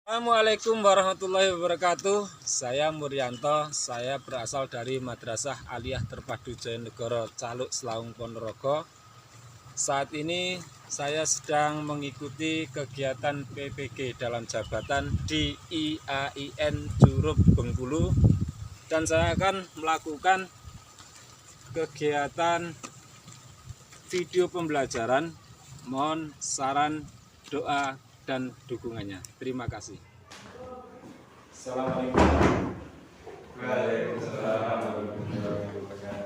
Assalamualaikum warahmatullahi wabarakatuh. Saya Muryanto. Saya berasal dari Madrasah Aliyah Terpadu Jayanegara Caluk Slaung Ponorogo. Saat ini saya sedang mengikuti kegiatan PPG dalam jabatan di IAIN Curup Bengkulu, dan saya akan melakukan kegiatan video pembelajaran. Mohon saran, doa, dan dukungannya. Terima kasih. Assalamualaikum. Waalaikumsalam warahmatullahi wabarakatuh.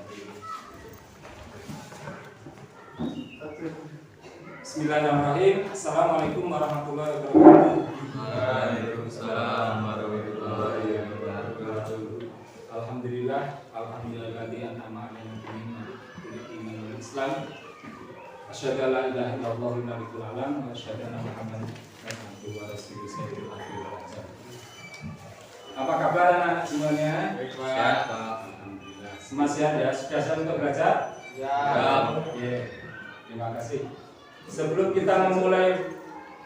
Bismillahirrahmanirrahim. Assalamualaikum warahmatullahi wabarakatuh. Waalaikumsalam warahmatullahi wabarakatuh. Alhamdulillah, alhamdulillahilladzi an'ama 'alaina bil iman wal Islam. Asyhadu an la ilaha illallah malikul alam wa asyhadu anna Muhammadan abduhu wa rasuluhu sayyidul akhirin wal akhirin. Apa kabar anak semuanya? Baik, Pak. Alhamdulillah. Semua sehat ya? Sudah siap untuk belajar? Ya. Oke. Terima kasih. Sebelum kita memulai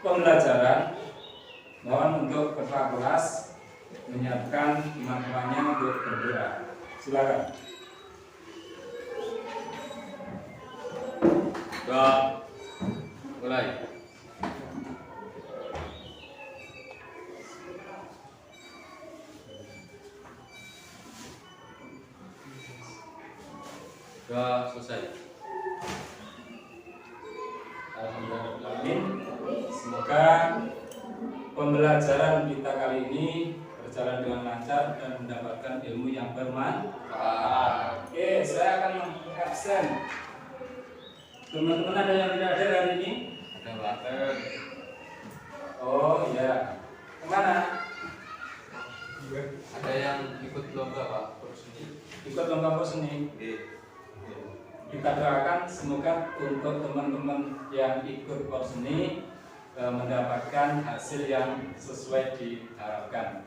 pembelajaran, mohon untuk kepala kelas menyiapkan teman-temannya untuk berdoa. Silakan. Doa. Mulai. Doa selesai. Alhamdulillah. Semoga pembelajaran kita kali ini berjalan dengan lancar dan mendapatkan ilmu yang bermanfaat. Oke, saya akan mengabsen. Teman-teman ada yang tidak hadir hari ini? Ada Pak. Oh iya. Kemana? Ada yang ikut lomba Pak, perseni. Ikut lomba perseni. Kita doakan semoga untuk teman-teman yang ikut perseni mendapatkan hasil yang sesuai diharapkan.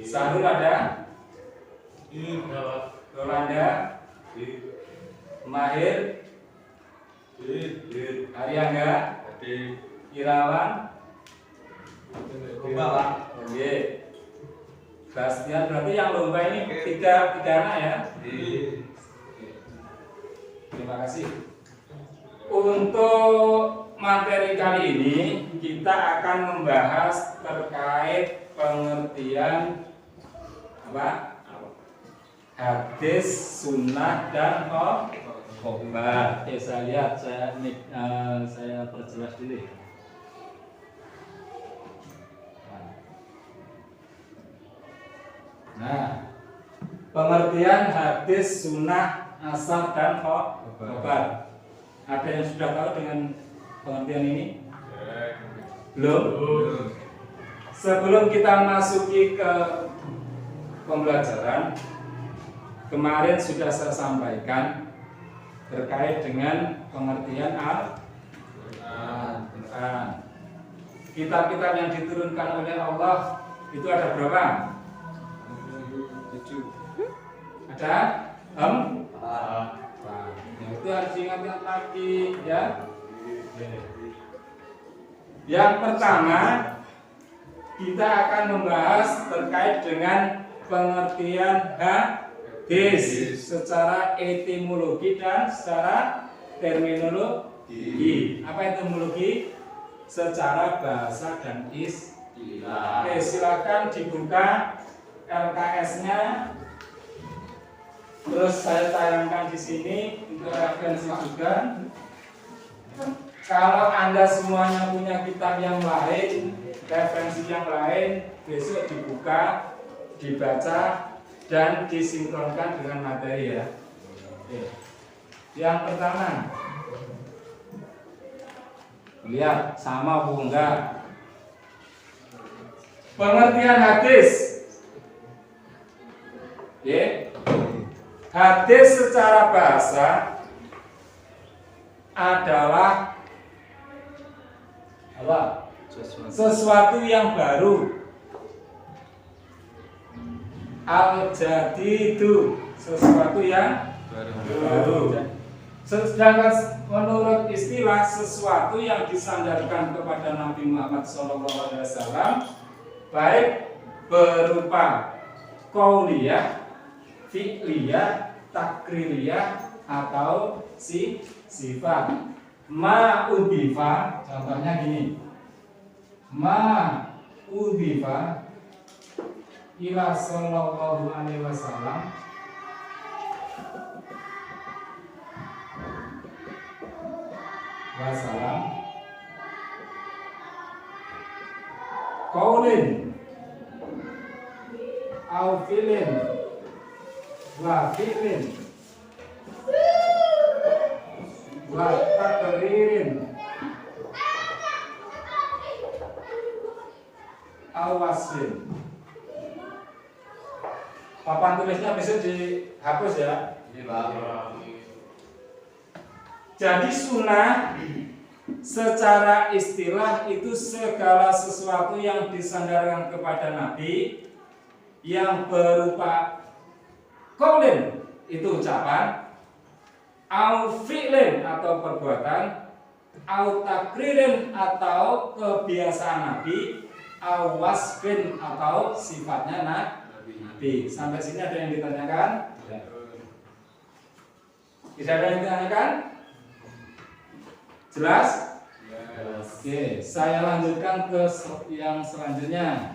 Sahrul ada? Rolanda? Mahir? Ariangga? Irawan? Lomba Pak. Oke. Bastian, berarti yang lomba ini tiga anak ya? Terima kasih. Untuk materi kali ini kita akan membahas terkait pengertian apa? Hadis, sunnah, dan khobar. Saya lihat, saya perjelas dulu. Nah, pengertian hadis, sunnah, asar, dan khobar. Ada yang sudah tahu dengan pengertian ini? Belum? Sebelum kita masuki ke pembelajaran, kemarin sudah saya sampaikan terkait dengan pengertian Al-Quran. Kitab-kitab yang diturunkan oleh Allah itu ada berapa? 7. Ada? Yang itu harus diingat lagi ya. Yang pertama, kita akan membahas terkait dengan pengertian hadis secara etimologi dan secara terminologi. Apa etimologi? Secara bahasa dan istilah. Oke, silakan dibuka LKS-nya. Terus saya tayangkan di sini untuk referensi juga. Kalau Anda semuanya punya kitab yang lain, referensi yang lain, besok dibuka, dibaca, dan disinkronkan dengan materi ya. Oke. Yang pertama, lihat sama bu enggak? Pengertian hadis. Oke. Hadis secara bahasa adalah apa? Sesuatu yang baru. Al-jadidu, sesuatu yang baru. Sedangkan menurut istilah sesuatu yang disandarkan kepada Nabi Muhammad SAW baik berupa qauliyah, fi'liyah, takririyah atau sifat. Ma udhifa, contohnya gini. Ma udhifa ila sallallahu alaihi wasallam qaulin au fi'lin wa fi'lin wa takririn au wasfin. Papan tulisnya bisa dihapus ya. Ini Pak. Jadi sunnah secara istilah itu segala sesuatu yang disandarkan kepada Nabi yang berupa qaulin itu ucapan, au fi'lin atau perbuatan, au takririn atau kebiasaan Nabi, au wasfin atau sifatnya Nabi. Sampai sini ada yang ditanyakan? Tidak ada yang ditanyakan? Jelas? Oke, saya lanjutkan ke yang selanjutnya.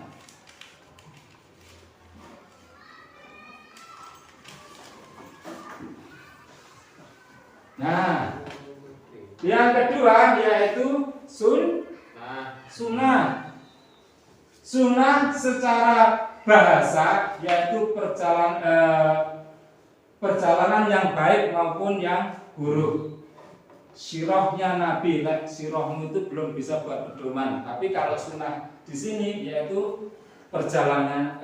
Nah, yang kedua yaitu sunnah. Sunnah secara bahasa yaitu perjalanan yang baik maupun yang buruk. Sirohnya Nabi, sirohmu itu belum bisa buat pedoman. Tapi kalau sunnah di sini yaitu perjalanan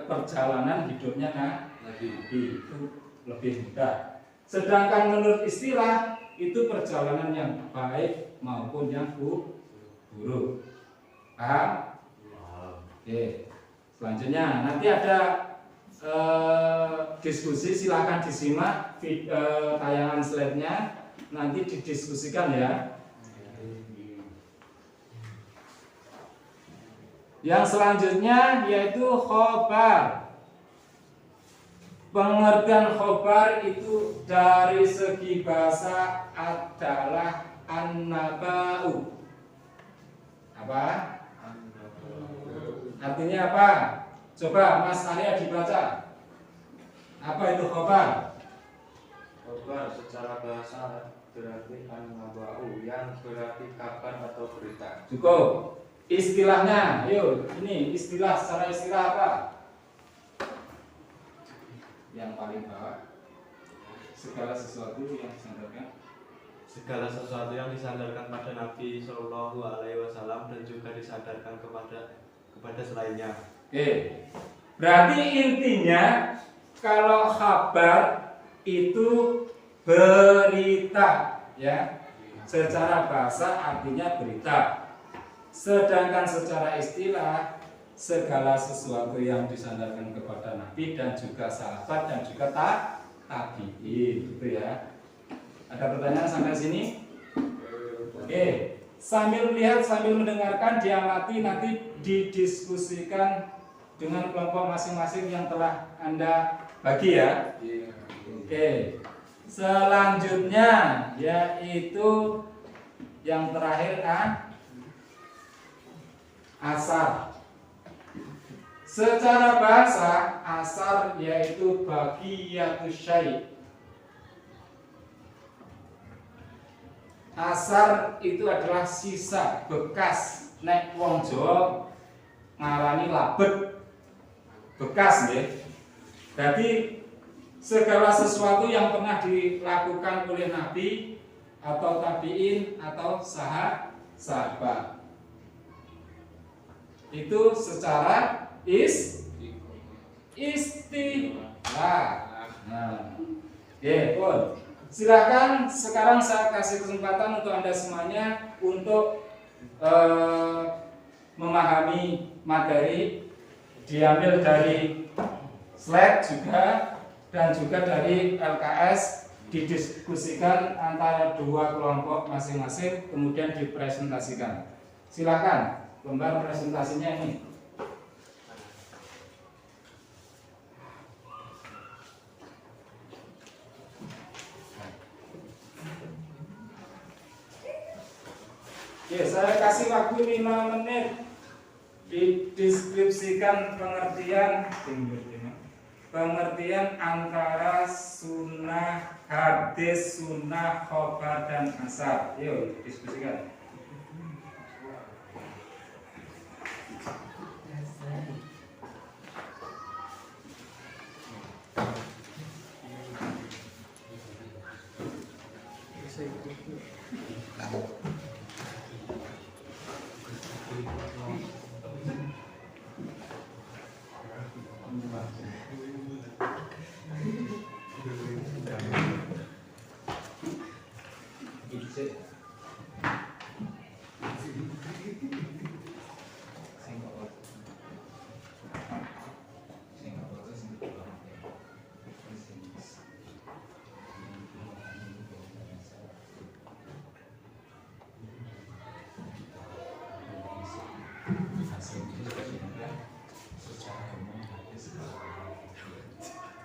hidupnya Nabi itu lebih mudah. Sedangkan menurut istilah itu perjalanan yang baik maupun yang buruk. Paham? Oke. Selanjutnya nanti ada diskusi, silakan disimak tayangan slide-nya. Nanti didiskusikan ya. Yang selanjutnya yaitu khobar. Pengertian khobar itu dari segi bahasa adalah an-naba'u. Apa? Artinya apa? Coba Mas Arya dibaca. Apa itu khobar? Khobar secara bahasa berarti an-naba'u yang berarti kabar atau berita. Cukup. Istilahnya, yuk, ini istilah secara istilah apa? Yang paling bawah. Segala sesuatu yang disandarkan. Segala sesuatu yang disandarkan pada Nabi Shallallahu Alaihi Wasallam dan juga disandarkan kepada selainnya. Oke. Berarti intinya kalau kabar itu berita, ya. Secara bahasa artinya berita. Sedangkan secara istilah segala sesuatu yang disandarkan kepada Nabi dan juga sahabat dan juga tabi'in, gitu ya. Ada pertanyaan sampai sini? Oke. Sambil lihat, sambil mendengarkan, diamati, nanti didiskusikan dengan kelompok masing-masing yang telah Anda bagi ya. Oke. Selanjutnya yaitu yang terakhir asar. Secara bahasa asar yaitu baqiyatus syai'. Asar itu adalah sisa, bekas. Nek wong Jawa ngarani labet, bekas nggih. Jadi segala sesuatu yang pernah dilakukan oleh Nabi atau tabi'in atau sahabat itu secara istilah. Nah, pun silakan sekarang saya kasih kesempatan untuk Anda semuanya untuk memahami materi, diambil dari slide juga dan juga dari LKS didiskusikan antara dua kelompok masing-masing, kemudian dipresentasikan. Silakan, gambar presentasinya ini. Oke, saya kasih waktu 5 menit. Dideskripsikan pengertian antara sunnah hadis, sunnah khobar dan asar. Yuk, diskusikan.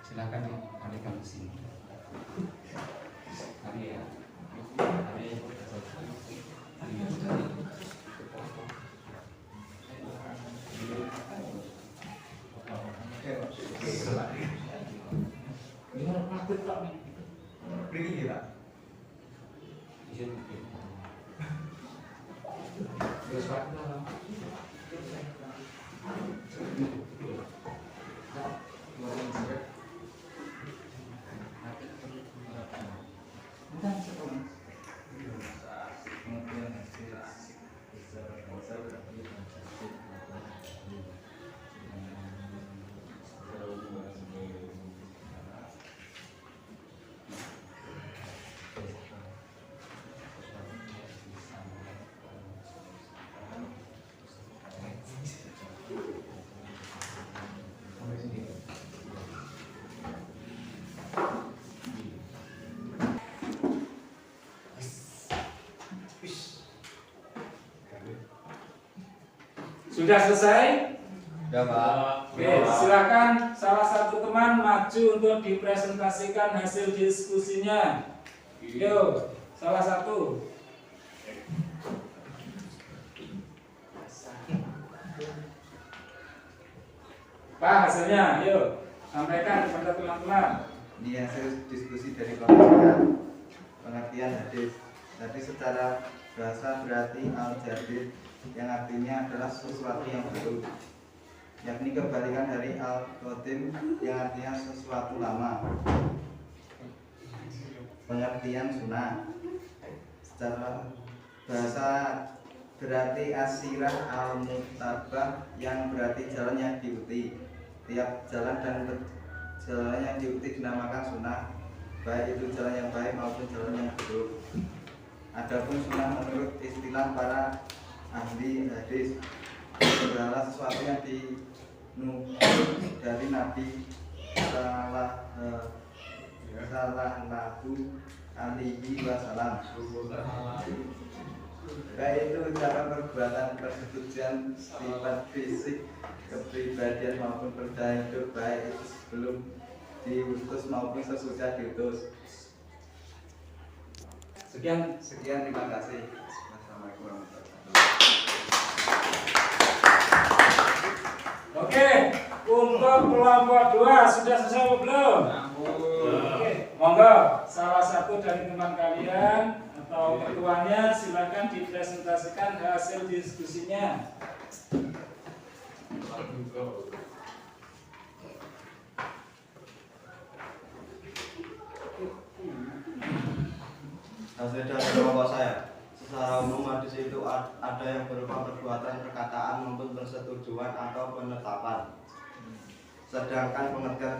Silakan dialihkan ke sini. Ya. Sudah selesai? Ya, Pak. Oke, silakan salah satu teman maju untuk dipresentasikan hasil diskusinya. Yuk, salah satu. Pak, hasilnya, yuk sampaikan kepada teman-teman. Ini hasil diskusi dari kelompok pengertian hadis. Hadis secara bahasa berarti al-jadid, yang artinya adalah sesuatu yang baru, yakni kebalikan dari al-qadim yang artinya sesuatu lama. Pengertian sunnah secara bahasa berarti asirah al-mutabah, yang berarti jalan yang diikuti. Tiap jalan dan jalan yang diikuti dinamakan sunnah, baik itu jalan yang baik maupun jalan yang buruk. Adapun sunnah menurut istilah para ahli hadis adalah sesuatu yang dinukil dari Nabi sallallahu alaihi wasallam, baik itu ucapan, perbuatan, persetujuan, sifat fisik, kepribadian maupun perjalanan hidup, baik itu sebelum diutus maupun sesudah diutus. Sekian, terima kasih. Assalamualaikum warahmatullahi wabarakatuh. Oke, untuk kelompok 2 sudah selesai atau belum? Oke, monggo salah satu dari teman kalian atau ketuanya silakan dipresentasikan hasil diskusinya. Hasil dari kelompok saya, secara umum hadis itu ada yang berupa perbuatan, perkataan maupun persetujuan atau penetapan. Sedangkan pengertian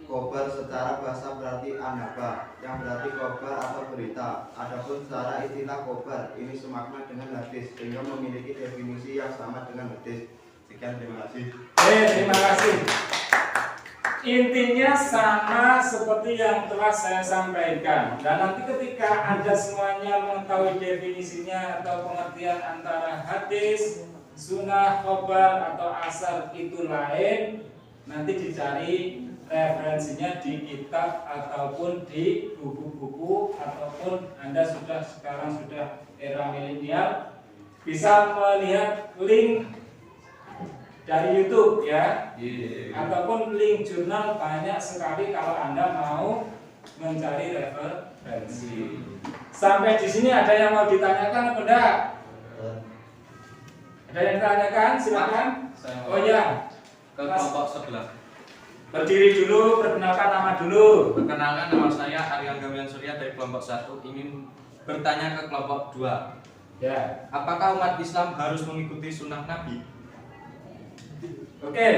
khobar secara bahasa berarti anaba, yang berarti khobar atau berita. Adapun secara istilah khobar ini semakna dengan hadis, sehingga memiliki definisi yang sama dengan hadis. Sekian, terima kasih. Terima kasih. Intinya sama seperti yang telah saya sampaikan. Dan nanti ketika Anda semuanya mengetahui definisinya atau pengertian antara hadis, sunnah, khobar atau asar itu lain, nanti dicari referensinya di kitab ataupun di buku-buku, ataupun Anda sekarang sudah era milenial bisa melihat link dari YouTube ya, ataupun link jurnal. Banyak sekali kalau Anda mau mencari referensi. Sampai di sini ada yang mau ditanyakan apa enggak? Ada yang ditanyakan? Silakan. Oh ya, Ke kelompok sebelah. berdiri dulu, perkenalkan nama dulu. Perkenalkan, nama saya Aryan Gamian Surya dari kelompok 1, ingin bertanya ke kelompok 2. Ya. Apakah umat Islam harus mengikuti sunnah Nabi? Oke,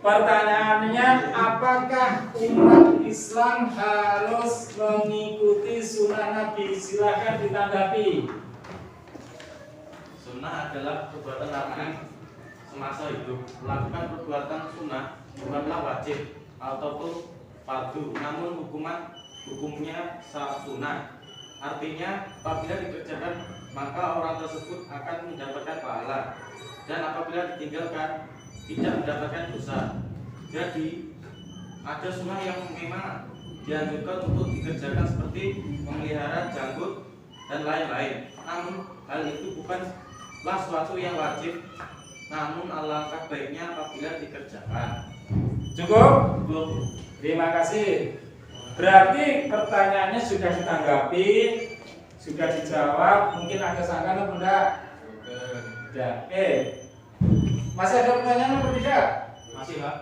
pertanyaannya, apakah umat Islam harus mengikuti sunnah Nabi? Silahkan ditanggapi. Sunnah adalah perbuatan Nabi semasa hidup. Melakukan perbuatan sunnah bukanlah wajib ataupun fardu, namun hukumnya sunnah. Artinya apabila dikerjakan maka orang tersebut akan mendapatkan pahala, dan apabila ditinggalkan tidak mendapatkan dosa. Jadi ada sunnah yang memang dianjurkan untuk dikerjakan seperti memelihara janggut dan lain-lain. Namun hal itu bukanlah suatu yang wajib, namun alangkah baiknya apabila dikerjakan. Cukup? Terima kasih. Berarti pertanyaannya sudah ditanggapi, sudah dijawab. Mungkin ada sangkaan atau enggak? Ya. Masih ada pertanyaan atau tidak? Masih Pak,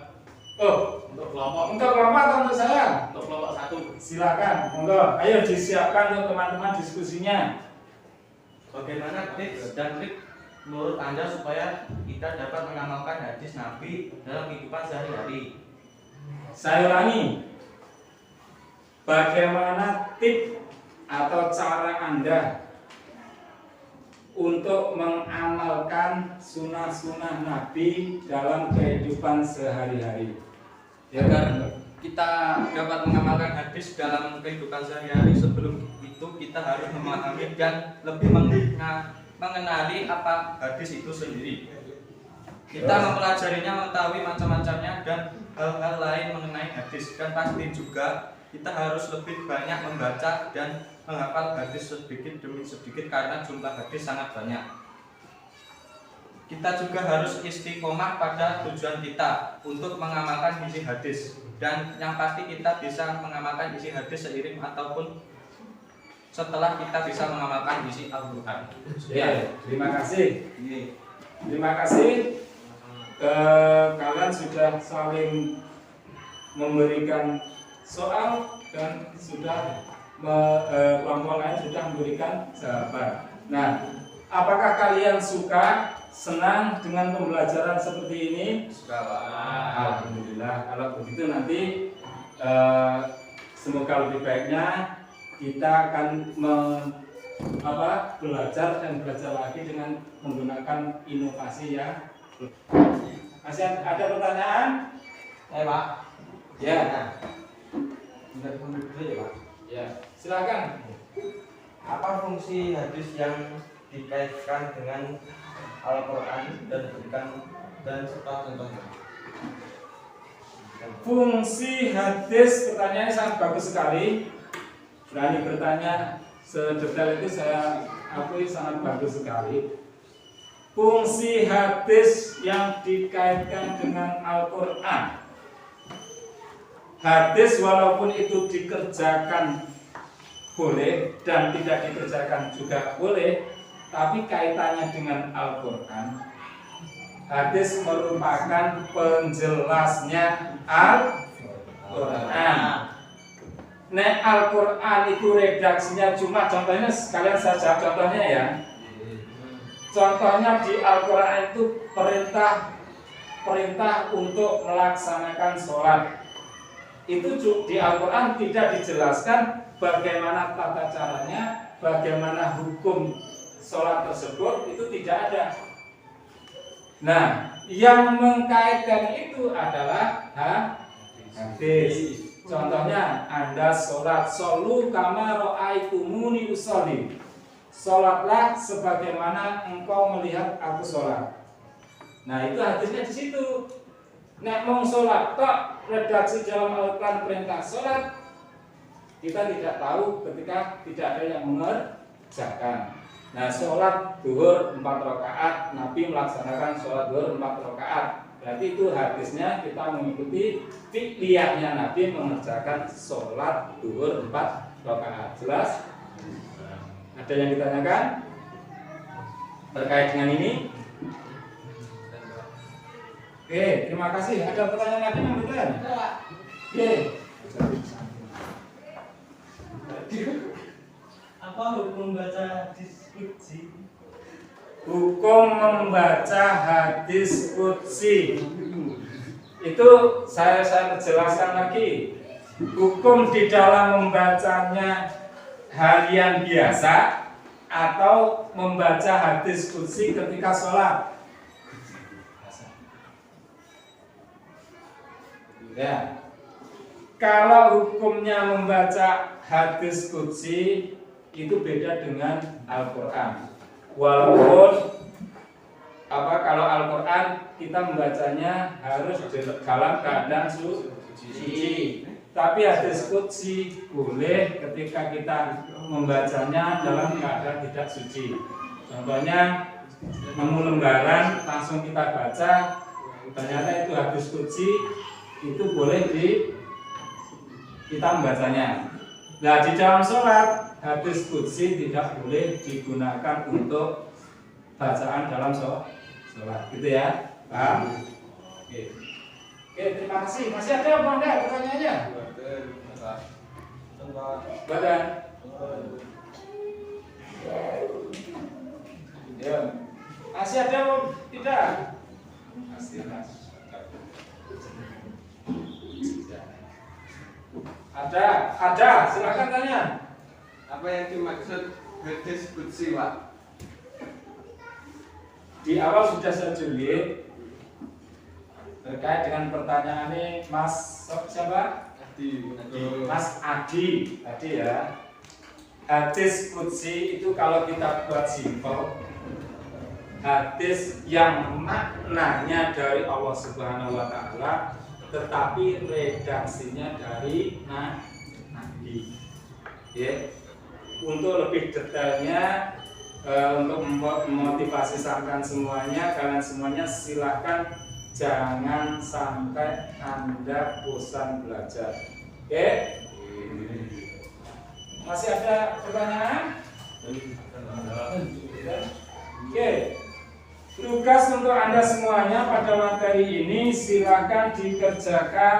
Oh, untuk kelompok atau untuk saya? untuk kelompok 1, Silakan, monggo. Ayo disiapkan untuk teman-teman diskusinya. bagaimana tips dan trik menurut Anda supaya kita dapat mengamalkan hadis Nabi dalam kehidupan sehari-hari? Saya ulangi. Bagaimana tips atau cara Anda untuk mengamalkan sunnah-sunnah Nabi dalam kehidupan sehari-hari? Agar kita dapat mengamalkan hadis dalam kehidupan sehari-hari, sebelum itu kita harus memahami dan lebih mengenali apa hadis itu sendiri. Kita mempelajarinya, mengetahui macam-macamnya dan hal-hal lain mengenai hadis. Dan pasti juga kita harus lebih banyak membaca dan menghafal hadis sedikit demi sedikit karena jumlah hadis sangat banyak. Kita juga harus istiqomah pada tujuan kita untuk mengamalkan isi hadis, dan yang pasti kita bisa mengamalkan isi hadis seiring ataupun setelah kita bisa mengamalkan isi Al-Quran. Ya, terima kasih. Terima kasih. Kalian sudah saling memberikan soal dan sudah kelompok lain sudah memberikan jawaban. Nah, apakah kalian suka, senang dengan pembelajaran seperti ini? Suka, Pak. Alhamdulillah. Kalau begitu nanti semoga lebih baiknya kita akan belajar dan belajar lagi dengan menggunakan inovasi ya. Masih ada pertanyaan? Pak. Ya. Enggak mundur dulu ya Pak. Ya, silakan. Apa fungsi hadis yang dikaitkan dengan Al-Quran dan serta contohnya? Fungsi hadis, pertanyaannya sangat bagus sekali. Berani bertanya sedetail itu, saya akui sangat bagus sekali. Fungsi hadis yang dikaitkan dengan Al-Quran. Hadis walaupun itu dikerjakan boleh dan tidak dikerjakan juga boleh, tapi kaitannya dengan Al-Quran. Hadis merupakan penjelasnya Al-Quran. Nek Al-Quran itu redaksinya cuma, contohnya sekalian saya jawab contohnya ya. Contohnya di Al-Quran itu perintah untuk melaksanakan sholat. Itu di Al-Quran tidak dijelaskan bagaimana tata caranya, bagaimana hukum sholat tersebut, itu tidak ada. Nah, yang mengkaitkan itu adalah hadis. Contohnya, Anda sholat, shollu kama ra'aitumuni usolli. Sholatlah sebagaimana engkau melihat aku sholat. Nah, itu hadisnya di situ. Nek mong sholat tok, redaksi dalam Al-Quran perintah sholat, kita tidak tahu ketika tidak ada yang mengerjakan. Nah, sholat duhur 4 rakaat, Nabi melaksanakan sholat duhur 4 rakaat. Berarti itu hadisnya kita mengikuti fi'liyahnya Nabi mengerjakan sholat duhur 4 rakaat. Jelas? Ada yang ditanyakan terkait dengan ini? Oke, terima kasih. Ada pertanyaan lagi yang bertanya? Oke. Apa hukum baca hadis qudsi? Hukum membaca hadis qudsi itu saya jelaskan lagi. Hukum di dalam membacanya harian biasa atau membaca hadis qudsi ketika sholat. Ya. Kalau hukumnya membaca hadis qudsi itu beda dengan Al-Quran. Walaupun kalau Al-Quran kita membacanya harus dalam keadaan suci, tapi hadis qudsi boleh ketika kita membacanya dalam keadaan tidak suci. Contohnya nemu lembaran langsung kita baca, ternyata itu hadis qudsi, itu boleh kita membacanya. Nah, di dalam sholat hadis qudsi tidak boleh digunakan untuk bacaan dalam sholat, gitu ya, paham? Oke, terima kasih. Masih ada apa enggak pertanyaannya? Badan. Ya. Masih ada apa tidak? Masih. Ada. Silakan tanya. Apa yang dimaksud hadis qudsi, Pak? Di awal sudah saya tulis terkait dengan pertanyaan ini Mas siapa? Mas Adi tadi ya. Hadis qudsi itu kalau kita buat simpel, hadis yang maknanya dari Allah Subhanahu wa taala tetapi redaksinya dari Nabi. Ya. Untuk lebih detailnya, untuk memotivasi sampean semuanya, kalian semuanya silakan jangan sampai Anda bosan belajar. Oke? Masih ada pertanyaan? Oke. Tugas untuk Anda semuanya pada materi ini silakan dikerjakan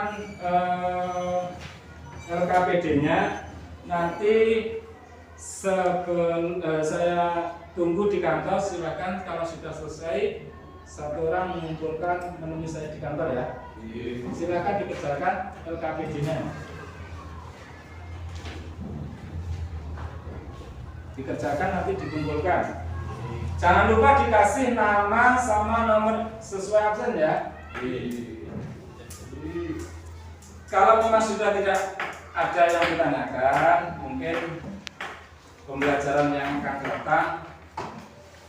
LKPD-nya. Nanti saya tunggu di kantor. Silakan kalau sudah selesai satu orang mengumpulkan menemui saya di kantor ya. Silakan dikerjakan LKPD-nya. Dikerjakan nanti dikumpulkan. Jangan lupa dikasih nama sama nomor sesuai absen ya. Kalau memang sudah tidak ada yang ditanyakan, mungkin pembelajaran yang akan datang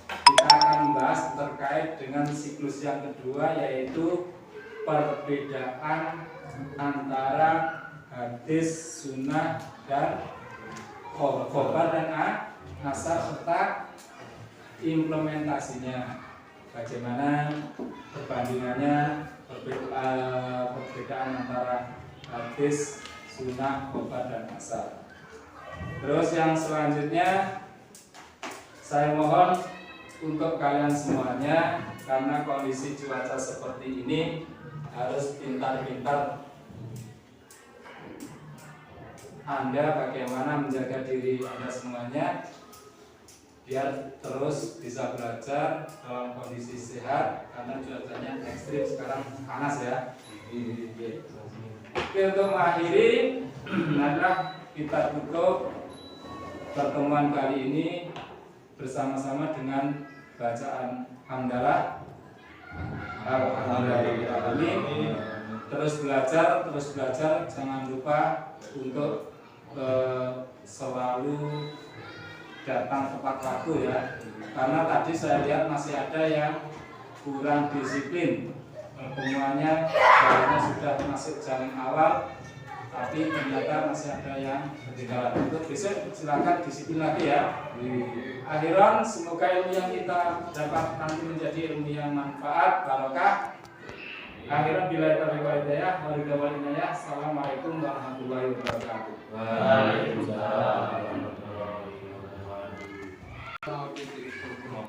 kita akan membahas terkait dengan siklus yang kedua, yaitu perbedaan antara hadis, sunnah, dan khobar dan asar serta implementasinya. Bagaimana perbandingannya, perbedaan antara hadis, sunnah, khobar dan asar. Terus yang selanjutnya saya mohon untuk kalian semuanya, karena kondisi cuaca seperti ini harus pintar-pintar Anda bagaimana menjaga diri Anda semuanya biar terus bisa belajar dalam kondisi sehat, karena cuacanya ekstrim sekarang, panas ya. Oke, untuk mengakhiri adalah kita tutup pertemuan kali ini bersama-sama dengan bacaan hamdalah. Alhamdulillah. terus belajar, jangan lupa untuk selalu datang tepat waktu ya, karena tadi saya lihat masih ada yang kurang disiplin. Semuanya seharusnya sudah masuk jam awal, tapi ternyata masih ada yang ketinggalan. Untuk besok silakan disiplin lagi ya. Akhiran, semoga ilmu yang kita dapat nanti menjadi ilmu yang manfaat, barokah. Akhiran bila taufiq wal hidayah, Assalamualaikum warahmatullahi wabarakatuh.